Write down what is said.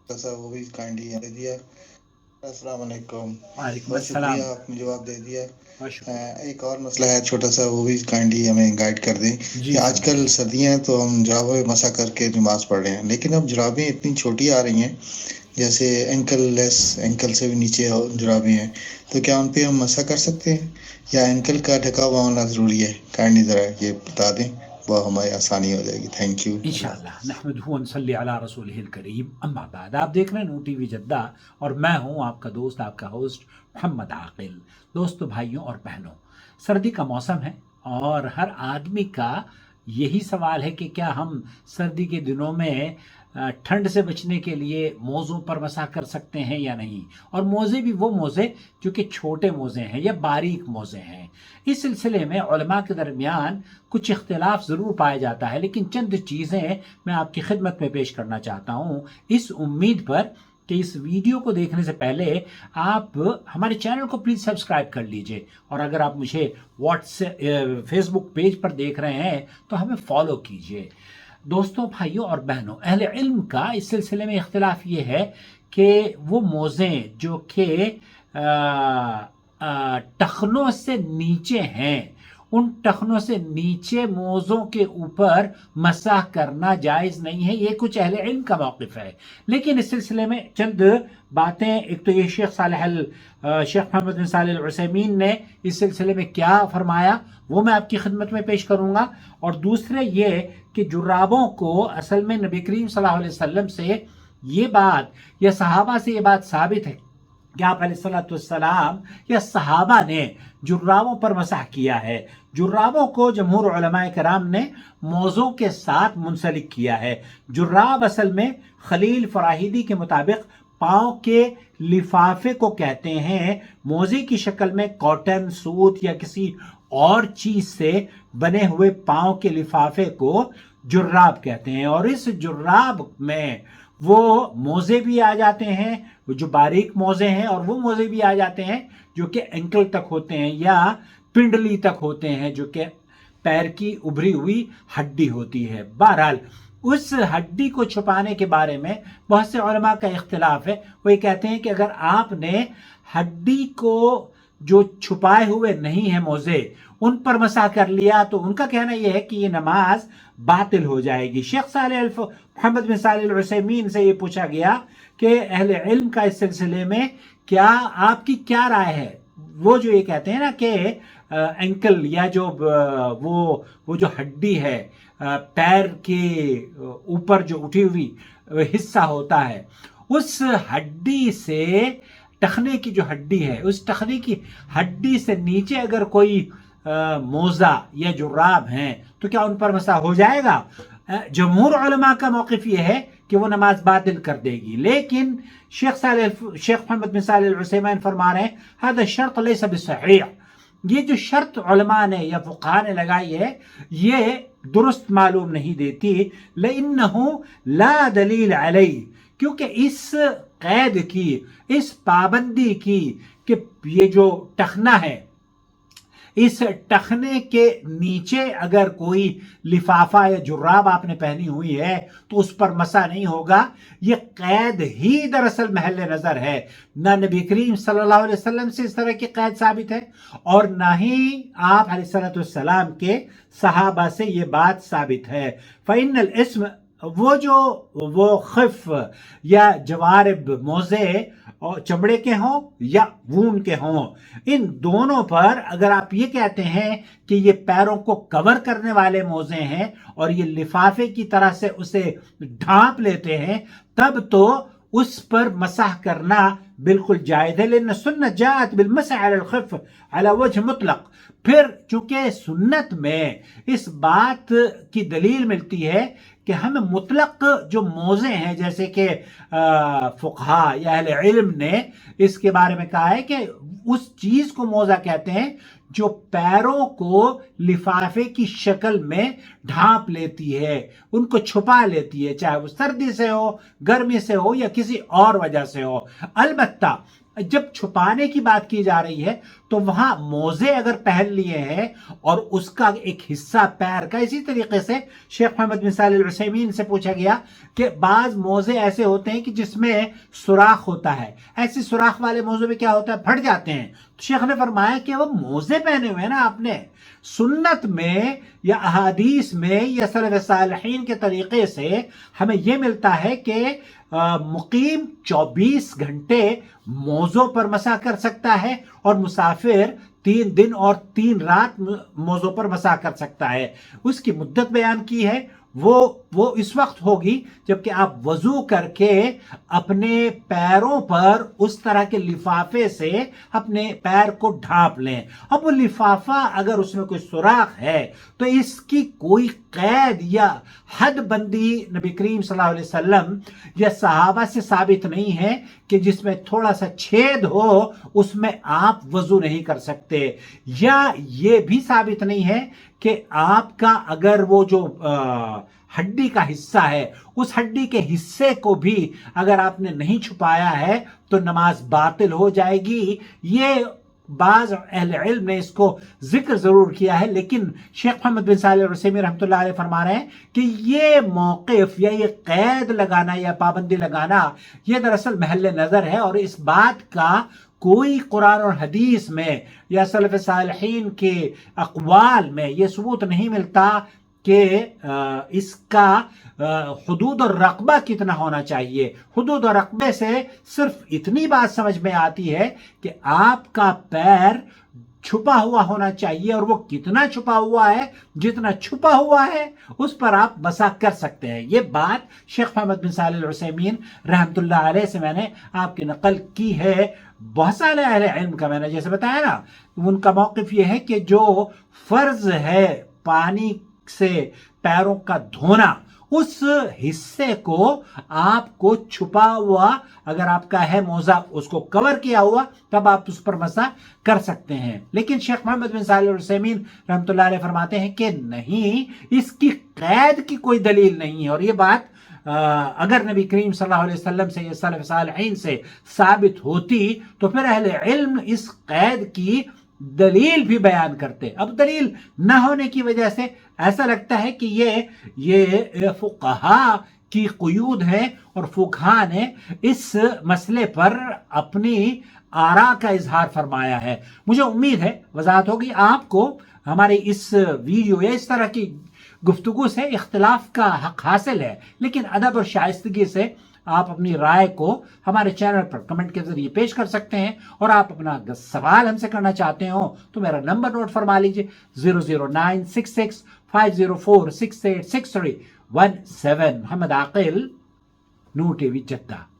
Sir वो भी kindly दे दिया। अस्सलाम वालेकुम। वालेकुम बहुत शुक्रिया, अस्सलाम। आपने जवाब दे दिया। बहुत शुक्रिया। एक और मसला है छोटा सा, वो भी काइंडली हमें गाइड कर दें कि जी आजकल फरमाइए। सर्दियां हैं तो हम जुराबों में मसा करके नमाज पढ़ रहे हैं, लेकिन अब जुराबें इतनी छोटी आ रही हैं, जैसे एंकल लेस, एंकल से भी नीचे जुराबें हैं, तो क्या उन पे हम मसा कर सकते हैं या एंकल का ढका हुआ होना ज़रूरी है? काइंडली ज़रा ये बता दें, वो हमारी आसानी हो जाएगी। Thank you. अल्लाह इंशाअल्लाह नहमदुहु व नसल्ली अला रसूलिहिल करीम, अम्मा बाद। आप देख रहे हैं नू टीवी जद्दा और मैं हूं आपका दोस्त, आपका होस्ट मोहम्मद आकिल। दोस्तों, भाइयों और बहनों, सर्दी का मौसम है और हर आदमी का यही सवाल है कि क्या हम सर्दी के दिनों में ठंड से बचने के लिए मोज़ों पर मसा कर सकते हैं या नहीं, और मोज़े भी वो मोज़े जो कि छोटे मोज़े हैं या बारीक मोज़े हैं। इस सिलसिले में उलमा के दरमियान कुछ इख्तिलाफ ज़रूर पाया जाता है, लेकिन चंद चीज़ें मैं आपकी खिदमत में पेश करना चाहता हूँ, इस उम्मीद पर कि इस वीडियो को देखने से पहले आप हमारे चैनल को प्लीज़ सब्सक्राइब कर लीजिए, और अगर आप मुझे व्हाट्सएप फेसबुक पेज पर देख रहे हैं तो हमें फॉलो कीजिए। दोस्तों, भाइयों और बहनों, अहले इल्म का इस सिलसिले में इख्तिलाफ ये है कि वो मोज़ें जो कि टखनों से नीचे हैं, उन टखनों से नीचे मोज़ों के ऊपर मसाह करना जायज़ नहीं है। ये कुछ अहले इल्म का मौक़िफ़ है, लेकिन इस सिलसिले में चंद बातें, एक तो ये शेख मोहम्मद बिन सालेह अल उसैमीन ने इस सिलसिले में क्या फरमाया वो मैं आपकी खिदमत में पेश करूँगा, और दूसरे ये कि जुर्राबों को असल में नबी करीम सल्लल्लाहु अलैहि वसल्लम से ये बात या सहाबा से ये बात साबित है कि आप अलैहिस्सलाम या सहाबा ने जुर्राबों पर मसाह किया है। जुर्राबों को जमहूर उलमाए कराम ने मौज़ों के साथ मुंसलिक किया है। जुर्राब असल में खलील फराहिदी के मुताबिक पाँव के लिफाफे को कहते हैं। मोज़े की शक्ल में कॉटन, सूत या किसी और चीज से बने हुए पाँव के लिफाफे को जुर्राब कहते हैं, और इस जुर्राब में वो मोज़े भी आ जाते हैं जो बारीक मोज़े हैं, और वो मोज़े भी आ जाते हैं जो कि एंकल तक होते हैं या पिंडली तक होते हैं, जो कि पैर की उभरी हुई हड्डी होती है। बहरहाल उस हड्डी को छुपाने के बारे में बहुत से उलमा का इख्तिलाफ है। वो ये कहते हैं कि अगर आपने हड्डी को जो छुपाए हुए नहीं है मोज़े, उन पर मसा कर लिया तो उनका कहना यह है कि ये नमाज बातिल हो जाएगी। शेख मोहम्मद बिन सालेह अल उसैमीन से ये पूछा गया कि अहले इल्म का इस सिलसिले में क्या आपकी क्या राय है। वो जो ये कहते हैं ना कि एंकल या जो वो जो हड्डी है पैर के ऊपर जो उठी हुई हिस्सा होता है, उस हड्डी से टखने की जो हड्डी है, उस टखने की हड्डी से नीचे अगर कोई मोजा या जुराब हैं तो क्या उन पर मसा हो जाएगा? जमहूर उलमा का मौक़िफ़ ये है कि वो नमाज बातिल कर देगी, लेकिन शेख मोहम्मद बिन सालेह अल उसैमीन फरमा रहे हैं हज़ा शर्त लैसा बिस्सहीह। ये जो शर्त उलमा ने या फुक़हा ने लगाई है ये दुरुस्त मालूम नहीं देती। लिअन्नहु ला दलील अलैह, क्योंकि इस कैद की, इस पाबंदी की कि ये जो टखना है, इस टखने के नीचे अगर कोई लिफाफा या जुर्राब आपने पहनी हुई है तो उस पर मसा नहीं होगा, ये कैद ही दरअसल महल नजर है। ना नबी करीम सल्लल्लाहु अलैहि वसल्लम से इस तरह की कैद साबित है, और ना ही आप अलैहिस्सलाम के सहाबा से ये बात साबित है। फ़इन्नल इस्म, वो खिफ या जवारिब मोज़े और चमड़े के हों या वून के हों, इन दोनों पर अगर आप ये कहते हैं कि ये पैरों को कवर करने वाले मोज़े हैं और ये लिफाफे की तरह से उसे ढांप लेते हैं, तब तो उस पर मसाह करना बिल्कुल जायज़ है। लेकिन सुन्नत जात बिल मसह अल खिफ अला वजह मुतलक, फिर चूंकि सुन्नत में इस बात की दलील मिलती है कि हमें मुतलक जो मोज़े हैं, जैसे कि फुक़हा या अहले इल्म ने इसके बारे में कहा है कि उस चीज़ को मोज़ा कहते हैं जो पैरों को लिफाफे की शक्ल में ढांप लेती है, उनको छुपा लेती है, चाहे वो सर्दी से हो, गर्मी से हो या किसी और वजह से हो। अलबत्ता जब छुपाने की बात की जा रही है تو وہاں موزے اگر پہن لیے ہیں اور اس کا ایک حصہ پیر کا، اسی طریقے سے شیخ محمد بن صالح العثیمین سے پوچھا گیا کہ بعض موزے ایسے ہوتے ہیں کہ جس میں سوراخ ہوتا ہے، ایسے سوراخ والے موزے میں کیا ہوتا ہے، پھٹ جاتے ہیں. تو شیخ نے فرمایا کہ وہ موزے پہنے ہوئے ہیں نا آپ نے، سنت میں یا احادیث میں یا سلف صالحین کے طریقے سے ہمیں یہ ملتا ہے کہ مقیم 24 گھنٹے موزوں پر مسح کر سکتا ہے اور مسافر 3 دن اور 3 رات موزوں پر مسح کر سکتا ہے. اس کی مدت بیان کی ہے، وہ اس وقت ہوگی جبکہ آپ وضو کر کے اپنے پیروں پر اس طرح کے لفافے سے اپنے پیر کو ڈھانپ لیں. اب وہ لفافہ اگر اس میں کوئی سوراخ ہے تو اس کی کوئی قید یا حد بندی نبی کریم صلی اللہ علیہ وسلم یا صحابہ سے ثابت نہیں ہے کہ جس میں تھوڑا سا چھید ہو اس میں آپ وضو نہیں کر سکتے، یا یہ بھی ثابت نہیں ہے کہ آپ کا اگر وہ جو ہڈی کا حصہ ہے اس ہڈی کے حصے کو بھی اگر آپ نے نہیں چھپایا ہے تو نماز باطل ہو جائے گی. یہ بعض اہل علم نے اس کو ذکر ضرور کیا ہے، لیکن شیخ محمد بن صالح العثیمین رحمۃ اللہ علیہ فرما رہے ہیں کہ یہ موقف یا یہ قید لگانا یا پابندی لگانا یہ دراصل محل نظر ہے، اور اس بات کا کوئی قرآن اور حدیث میں یا سلف صالحین کے اقوال میں یہ ثبوت نہیں ملتا کہ اس کا حدود اور رقبہ کتنا ہونا چاہیے. حدود اور رقبے سے صرف اتنی بات سمجھ میں آتی ہے کہ آپ کا پیر چھپا ہوا ہونا چاہیے، اور وہ کتنا چھپا ہوا ہے، جتنا چھپا ہوا ہے اس پر آپ مسح کر سکتے ہیں. یہ بات شیخ محمد بن صالح العثیمین رحمۃ اللہ علیہ سے میں نے آپ کی نقل کی ہے. بہت سارے اہل علم کا میں نے جیسے بتایا نا، ان کا موقف یہ ہے کہ جو فرض ہے پانی سے پیروں کا دھونا، اس حصے کو آپ کو چھپا ہوا اگر آپ کا ہے موزہ اس کو کور کیا ہوا تب آپ اس پر مسح کر سکتے ہیں. لیکن شیخ محمد بن صالح العثیمین رحمۃ اللہ علیہ فرماتے ہیں کہ نہیں، اس کی قید کی کوئی دلیل نہیں ہے، اور یہ بات اگر نبی کریم صلی اللہ علیہ وسلم سے یا سلف صالحین سے ثابت ہوتی تو پھر اہل علم اس قید کی دلیل بھی بیان کرتے. اب دلیل نہ ہونے کی وجہ سے ایسا لگتا ہے کہ یہ فقہا کی قیود ہے، اور فقہا نے اس مسئلے پر اپنی آراء کا اظہار فرمایا ہے. مجھے امید ہے وضاحت ہوگی آپ کو. ہمارے اس ویڈیو یا اس طرح کی گفتگو سے اختلاف کا حق حاصل ہے، لیکن ادب اور شائستگی سے آپ اپنی رائے کو ہمارے چینل پر کمنٹ کے ذریعے پیش کر سکتے ہیں، اور آپ اپنا سوال ہم سے کرنا چاہتے ہو تو میرا نمبر نوٹ فرما لیجئے 0096650468631 محمد عاقل، نور ٹی وی جدہ.